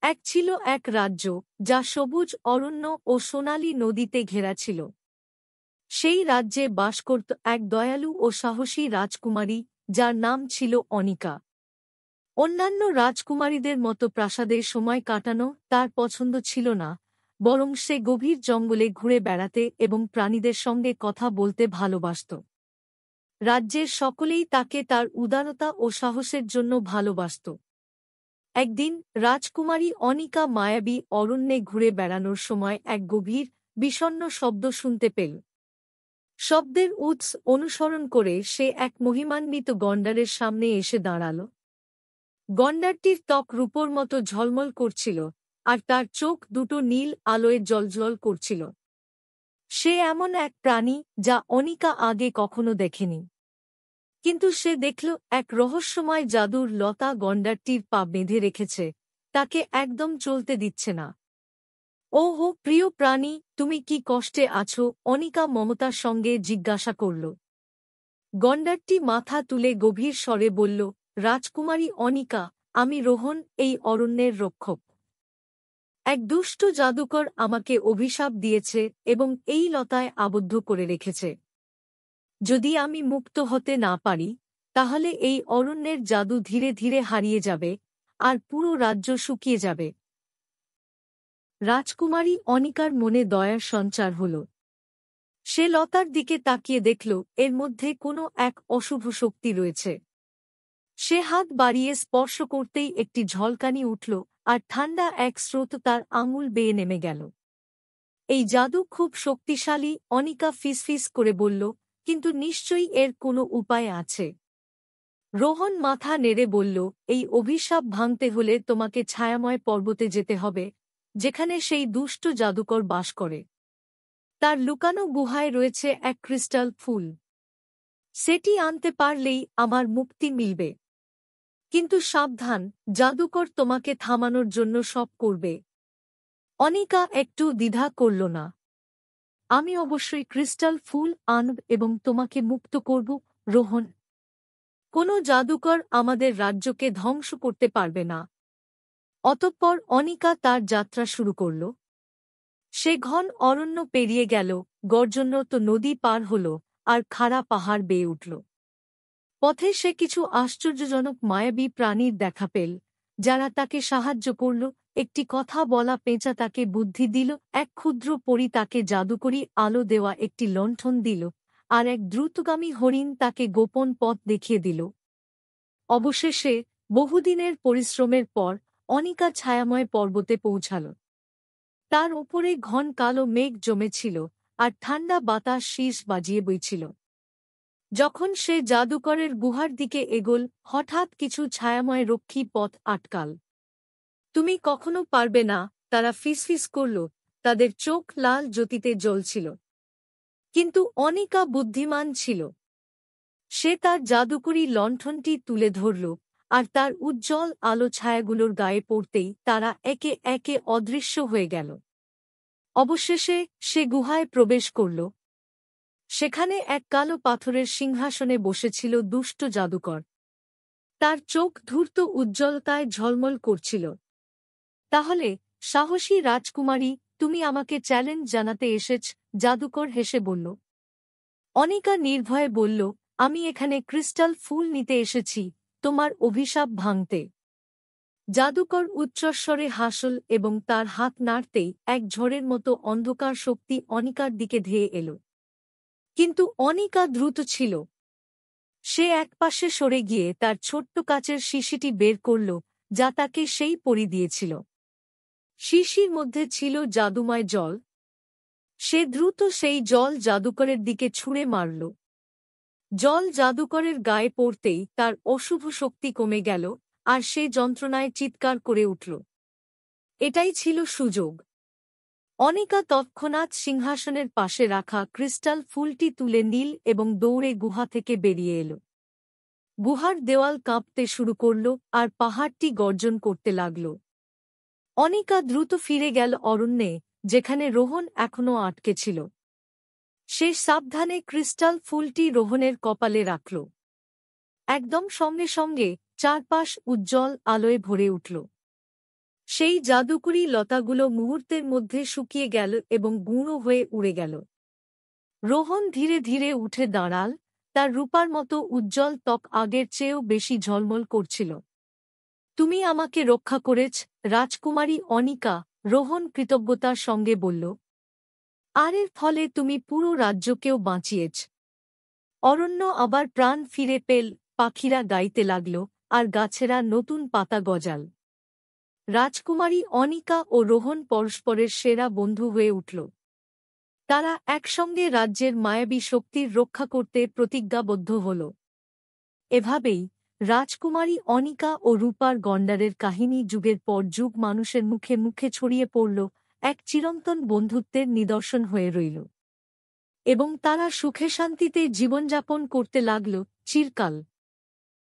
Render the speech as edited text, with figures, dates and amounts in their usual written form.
এক ছিল এক রাজ্য, যা সবুজ অরণ্য ও সোনালী নদীতে ঘেরা ছিল। সেই রাজ্যে বাস করত এক দয়ালু ও সাহসী রাজকুমারী, যার নাম ছিল অনিকা। অন্যান্য রাজকুমারীদের মতো প্রাসাদে সময় কাটানো তার পছন্দ ছিল না, বরং সে গভীর জঙ্গলে ঘুরে বেড়াতে এবং প্রাণীদের সঙ্গে কথা বলতে ভালোবাসত। রাজ্যের সকলেই তাকে তার উদারতা ও সাহসের জন্য ভালোবাসত। একদিন রাজকুমারী অনিকা মায়াবী অরণ্যে ঘুরে বেড়ানোর সময় এক গভীর, বিষণ্ণ শব্দ শুনতে পেল। শব্দের উৎস অনুসরণ করে সে এক মহিমান্বিত গণ্ডারের সামনে এসে দাঁড়াল। গণ্ডারটির ত্বক রূপোর মতো ঝলমল করছিল, আর তার চোখ দুটো নীল আলোয় জ্বলজ্বল করছিল। সে এমন এক প্রাণী যা অনিকা আগে কখনো দেখেনি। কিন্তু সে দেখল এক রহস্যময় জাদুর লতা গণ্ডারটির পা বেঁধে রেখেছে, তাকে একদম চলতে দিচ্ছে না। ওহো প্রিয় প্রাণী, তুমি কি কষ্টে আছো? অনিকা মমতার সঙ্গে জিজ্ঞাসা করল। গণ্ডারটি মাথা তুলে গভীর স্বরে বলল, রাজকুমারী অনিকা, আমি রোহন, এই অরণ্যের রক্ষক। এক দুষ্ট জাদুকর আমাকে অভিশাপ দিয়েছে এবং এই লতায় আবদ্ধ করে রেখেছে। যদি আমি মুক্ত হতে না পারি, তাহলে এই অরণ্যের জাদু ধীরে ধীরে হারিয়ে যাবে, আর পুরো রাজ্য শুকিয়ে যাবে। রাজকুমারী অনিকার মনে দয়ার সঞ্চার হল। সে লতার দিকে তাকিয়ে দেখল এর মধ্যে কোনো এক অশুভ শক্তি রয়েছে। সে হাত বাড়িয়ে স্পর্শ করতেই একটি ঝলকানি উঠল, আর ঠান্ডা এক স্রোত তার আঙুল বেয়ে নেমে গেল। এই জাদু খুব শক্তিশালী, অনিকা ফিসফিস করে বলল, কিন্তু নিশ্চয়ই এর কোনো উপায় আছে। রোহন মাথা নেড়ে বলল, এই অভিশাপ ভাঙতে হলে তোমাকে ছায়াময় পর্বতে যেতে হবে, যেখানে সেই দুষ্ট জাদুকর বাস করে। তার লুকানো গুহায় রয়েছে এক ক্রিস্টাল ফুল। সেটি আনতে পারলেই আমার মুক্তি মিলবে। কিন্তু সাবধান, জাদুকর তোমাকে থামানোর জন্য সব করবে। অনিকা একটু দ্বিধা করল না। আমি অবশ্যই ক্রিস্টাল ফুল আনব এবং তোমাকে মুক্ত করব, রোহন। কোনো জাদুকর আমাদের রাজ্যকে ধ্বংস করতে পারবে না। অতঃপর অনিকা তার যাত্রা শুরু করল। সে ঘন অরণ্য পেরিয়ে গেল, গর্জনরত নদী পার হল, আর খাড়া পাহাড় বেয়ে উঠল। পথে সে কিছু আশ্চর্যজনক মায়াবী প্রাণীর দেখা পেল, যারা তাকে সাহায্য করল। একটি কথা বলা পেঁচা তাকে বুদ্ধি দিল, এক ক্ষুদ্র পরী তাকে জাদুকরী আলো দেওয়া একটি লণ্ঠন দিল, আর এক দ্রুতগামী হরিণ তাকে গোপন পথ দেখিয়ে দিল। অবশেষে বহুদিনের পরিশ্রমের পর অনিকা ছায়াময় পর্বতে পৌঁছাল। তার উপরে ঘন কালো মেঘ জমেছিল, আর ঠান্ডা বাতাস শীষ বাজিয়ে বইছিল। যখন সে জাদুকরের গুহার দিকে এগোল, হঠাৎ কিছু ছায়াময় রক্ষী পথ আটকাল। তুমি কখনো পারবে না, তারা ফিসফিস করল, তাদের চোখ লাল জ্যোতিতে জ্বলছিল। কিন্তু অনিকা বুদ্ধিমান ছিল। সে তার জাদুকরী লণ্ঠনটি তুলে ধরল, আর তার উজ্জ্বল আলো ছায়াগুলোর গায়ে পড়তেই তারা একে একে অদৃশ্য হয়ে গেল। অবশেষে সে গুহায় প্রবেশ করল। সেখানে এক কালো পাথরের সিংহাসনে বসেছিল দুষ্ট জাদুকর। তার চোখ ধূর্ত উজ্জ্বলতায় ঝলমল করছিল। তাহলে, সাহসী রাজকুমারী, তুমি আমাকে চ্যালেঞ্জ জানাতে এসেছ? জাদুকর হেসে বলল। অনিকা নির্ভয়ে বলল, আমি এখানে ক্রিস্টাল ফুল নিতে এসেছি, তোমার অভিশাপ ভাঙতে। জাদুকর উচ্চস্বরে হাসল এবং তার হাত নাড়তেই এক ঝড়ের মতো অন্ধকার শক্তি অনিকার দিকে ধেয়ে এল। কিন্তু অনিকা দ্রুত ছিল। সে একপাশে সরে গিয়ে তার ছোট্ট কাচের শিশিটি বের করল, যা তাকে সেই পরী দিয়েছিল। শিশির মধ্যে ছিল জাদুময় জল। সে দ্রুত সেই জল জাদুকরের দিকে ছুঁড়ে মারল। জল জাদুকরের গায়ে পড়তেই তার অশুভ শক্তি কমে গেল, আর সে যন্ত্রণায় চিৎকার করে উঠল। এটাই ছিল সুযোগ। অনিকা তৎক্ষণাৎ সিংহাসনের পাশে রাখা ক্রিস্টাল ফুলটি তুলে নিল এবং দৌড়ে গুহা থেকে বেরিয়ে এল। গুহার দেওয়াল কাঁপতে শুরু করল, আর পাহাড়টি গর্জন করতে লাগল। অনিকা দ্রুত ফিরে গেল অরণ্যে, যেখানে রোহন এখনও আটকে ছিল। সে সাবধানে ক্রিস্টাল ফুলটি রোহনের কপালে রাখল। একদম সঙ্গে সঙ্গে চারপাশ উজ্জ্বল আলোয় ভরে উঠল। সেই জাদুকরি লতাগুলো মুহূর্তের মধ্যে শুকিয়ে গেল এবং গুঁড়ো হয়ে উড়ে গেল। রোহন ধীরে ধীরে উঠে দাঁড়াল, তার রূপার মতো উজ্জ্বল ত্বক আগের চেয়েও বেশি ঝলমল করছিল। তুমি আমাকে রক্ষা করেছ, রাজকুমারী অনিকা, রোহন কৃতজ্ঞতার সঙ্গে বলল। আর এর ফলে তুমি পুরো রাজ্যকেও বাঁচিয়েছ। অরণ্য আবার প্রাণ ফিরে পেল, পাখিরা গাইতে লাগল, আর গাছেরা নতুন পাতা গজাল। রাজকুমারী অনিকা ও রোহন পরস্পরের সেরা বন্ধু হয়ে উঠল। তারা একসঙ্গে রাজ্যের মায়াবী শক্তির রক্ষা করতে প্রতিজ্ঞাবদ্ধ হল। এভাবেই রাজকুমারী অনিকা ও রূপার গণ্ডারের কাহিনী যুগের পর যুগ মানুষের মুখে মুখে ছড়িয়ে পড়ল, এক চিরন্তন বন্ধুত্বের নিদর্শন হয়ে রইল। এবং তারা সুখে শান্তিতে জীবনযাপন করতে লাগল চিরকাল।